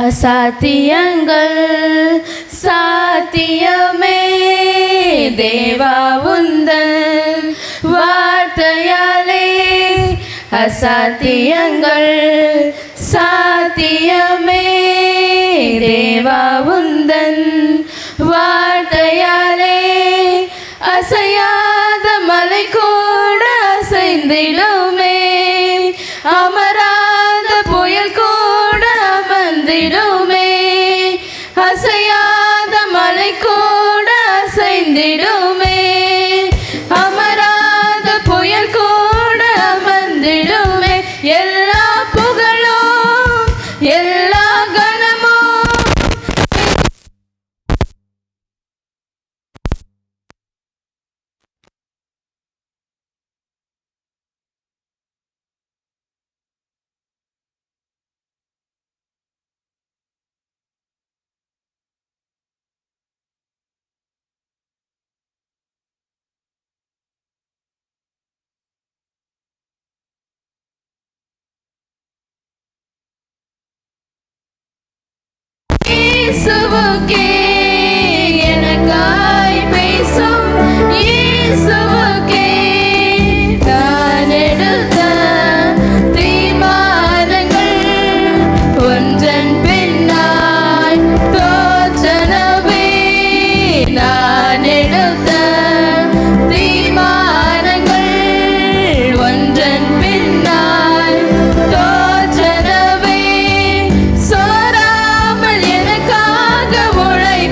அசாத்தியங்கள் சாத்தியமே தேவா உந்தன் வார்த்தையாலே. அசாத்தியங்கள் சாத்தியமே தேவா உந்தன் வார்த்தையாலே. அசையாத மலை கூட அசைந்திடுமே, அமராத புயல் கூட அமர்ந்திடுமே. அசையாத மலை கூட அசைந்திடுமே, அமராத புயல் கூட அமர்ந்திடுமே. எல்லா புகழும் எல்லா கனமும் இயேசுவுக்கே எனக்காய் பேசும் இயேசுவுக்கே நான் எடுத்த தீர்மானங்கள் ஒன்றன் பின்னாய் தோற்றனவே. நான் எடுத்த தீர்மானங்கள் ஒன்றன் பின்னாய் தோற்றனவே. சோராமல் எனக்காக உழைத்தாரே,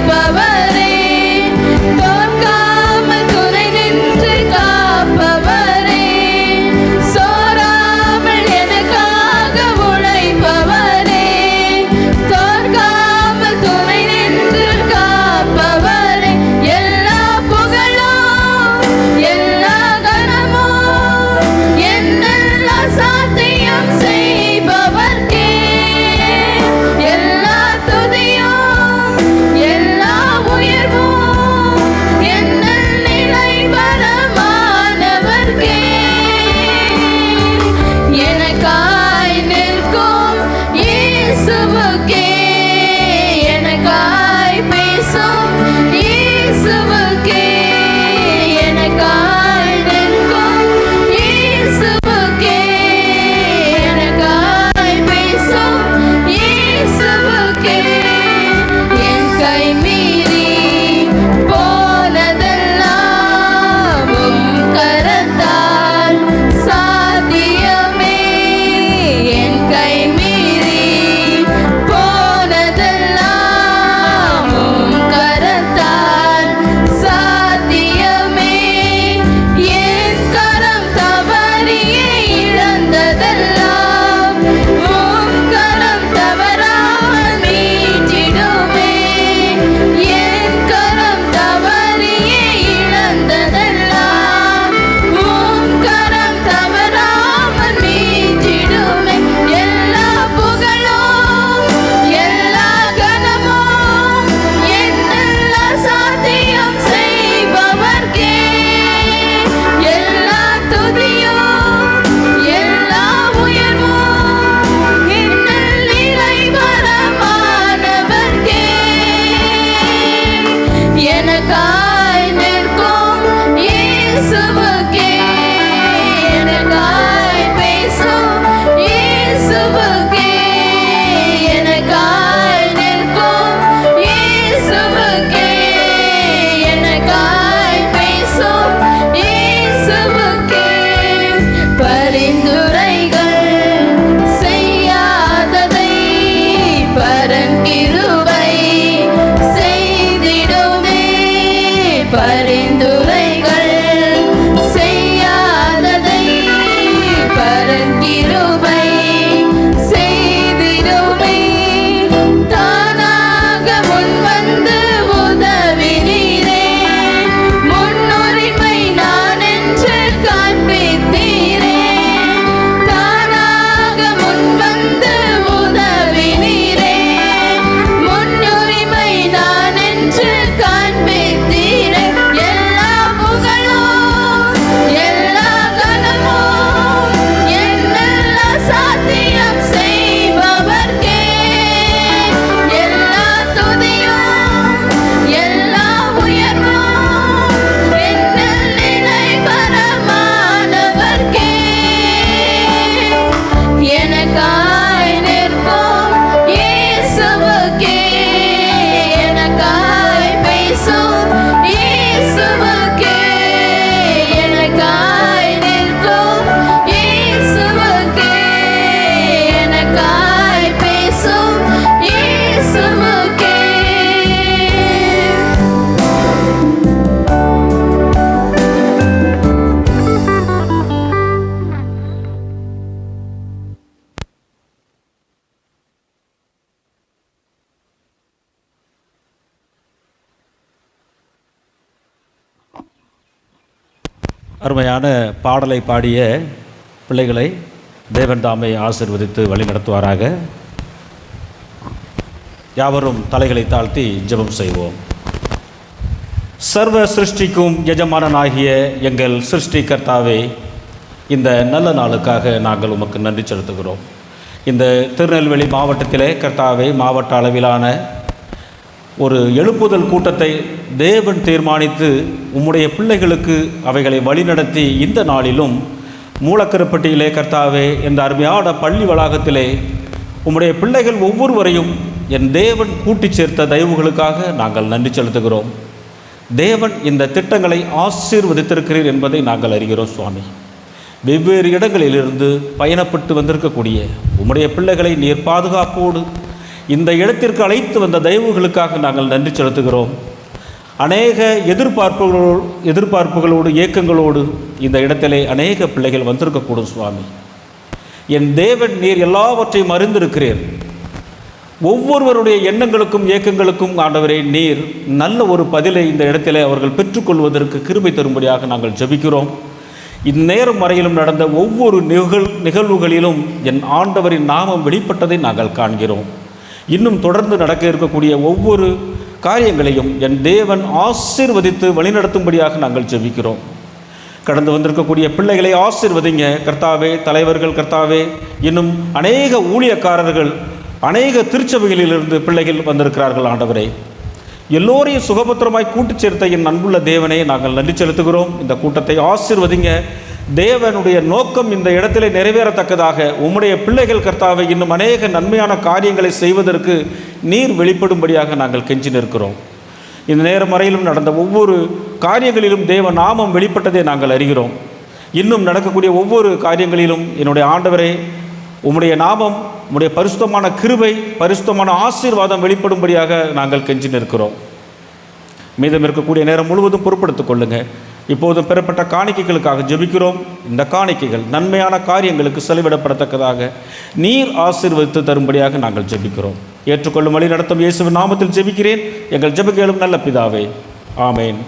அருமையான பாடலை பாடிய பிள்ளைகளை தேவன் தாமே ஆசீர்வதித்து வழிநடத்துவாராக. யாவரும் தலைகளை தாழ்த்தி ஜெபம் செய்வோம். சர்வ சிருஷ்டிக்கும் எஜமானனாகிய எங்கள் சிருஷ்டிகர்த்தாவே, இந்த நல்ல நாளுக்காக நாங்கள் உமக்கு நன்றி செலுத்துகிறோம். இந்த திருநெல்வேலி மாவட்டத்திலே கர்த்தாவே, மாவட்ட அளவிலான ஒரு எழுப்புதல் கூட்டத்தை தேவன் தீர்மானித்து உம்முடைய பிள்ளைகளுக்கு அவைகளை வழிநடத்தி இந்த நாளிலும் மூலக்கருப்பட்டியிலே கர்த்தாவே, இந்த அருமையான பள்ளி வளாகத்திலே உம்முடைய பிள்ளைகள் ஒவ்வொருவரையும் என் தேவன் கூட்டி சேர்த்த தயவுகளுக்காக நாங்கள் நன்றி செலுத்துகிறோம். தேவன் இந்த திட்டங்களை ஆசீர்வதித்திருக்கிறீர் என்பதை நாங்கள் அறிகிறோம் சுவாமி. வெவ்வேறு இடங்களிலிருந்து பயணப்பட்டு வந்திருக்கக்கூடிய உம்முடைய பிள்ளைகளை நீர் பாதுகாப்போடு இந்த இடத்திற்கு அழைத்து வந்த தயவுகளுக்காக நாங்கள் நன்றி செலுத்துகிறோம். அநேக எதிர்பார்ப்புகளோடு ஏக்கங்களோடு இந்த இடத்திலே அநேக பிள்ளைகள் வந்திருக்கக்கூடும் சுவாமி. என் தேவன் நீர் எல்லாவற்றையும் அறிந்திருக்கிறீர். ஒவ்வொருவருடைய எண்ணங்களுக்கும் ஏக்கங்களுக்கும் ஆண்டவரே நீர் நல்ல ஒரு பதிலை இந்த இடத்திலே அவர்கள் பெற்றுக்கொள்வதற்கு கிருபை தரும்படியாக நாங்கள் ஜெபிக்கிறோம். இந்நேரம் வரையிலும் நடந்த ஒவ்வொரு நிகழ்வுகளிலும் என் ஆண்டவரின் நாமம் வெளிப்பட்டதை நாங்கள் காண்கிறோம். இன்னும் தொடர்ந்து நடக்க இருக்கக்கூடிய ஒவ்வொரு காரியங்களையும் என் தேவன் ஆசீர்வதித்து வழிநடத்தும்படியாக நாங்கள் ஜெபிக்கிறோம். கடந்து வந்திருக்கக்கூடிய பிள்ளைகளை ஆசீர்வதிங்க கர்த்தாவே. தலைவர்கள் கர்த்தாவே, இன்னும் அநேக ஊழியக்காரர்கள், அநேக திருச்சபைகளிலிருந்து பிள்ளைகள் வந்திருக்கிறார்கள் ஆண்டவரே. எல்லோரையும் சுகபத்திரமாய் கூட்டி சேர்த்த என் அன்புள்ள தேவனே நாங்கள் நன்றி செலுத்துகிறோம். இந்த கூட்டத்தை ஆசீர்வதிங்க. தேவனுடைய நோக்கம் இந்த இடத்திலே நிறைவேறத்தக்கதாக உம்முடைய பிள்ளைகள் கர்த்தாவை இன்னும் அநேக நன்மையான காரியங்களை செய்வதற்கு நீர் வெளிப்படும்படியாக நாங்கள் கெஞ்சி நிற்கிறோம். இந்த நேரம் வரையிலும் நடந்த ஒவ்வொரு காரியங்களிலும் தேவ நாமம் வெளிப்பட்டதை நாங்கள் அறிகிறோம். இன்னும் நடக்கக்கூடிய ஒவ்வொரு காரியங்களிலும் என்னுடைய ஆண்டவரே, உம்முடைய நாமம், உம்முடைய பரிசுத்தமான கிருபை, பரிசுத்தமான ஆசீர்வாதம் வெளிப்படும்படியாக நாங்கள் கெஞ்சி நிற்கிறோம். மீதம் இருக்கக்கூடிய நேரம் முழுவதும் பொறுப்படுத்திக் கொள்ளுங்கள். இப்போதும் பெறப்பட்ட காணிக்கைகளுக்காக ஜெபிக்கிறோம். இந்த காணிக்கைகள் நன்மையான காரியங்களுக்கு செலவிடப்படத்தக்கதாக நீர் ஆசீர்வதித்து தரும்படியாக நாங்கள் ஜெபிக்கிறோம். ஏற்றுக்கொள்ளும் வழி நடத்தும் இயேசுவின் நாமத்தில் ஜெபிக்கிறேன். எங்கள் ஜெப கேளும் நல்ல பிதாவே. ஆமேன்.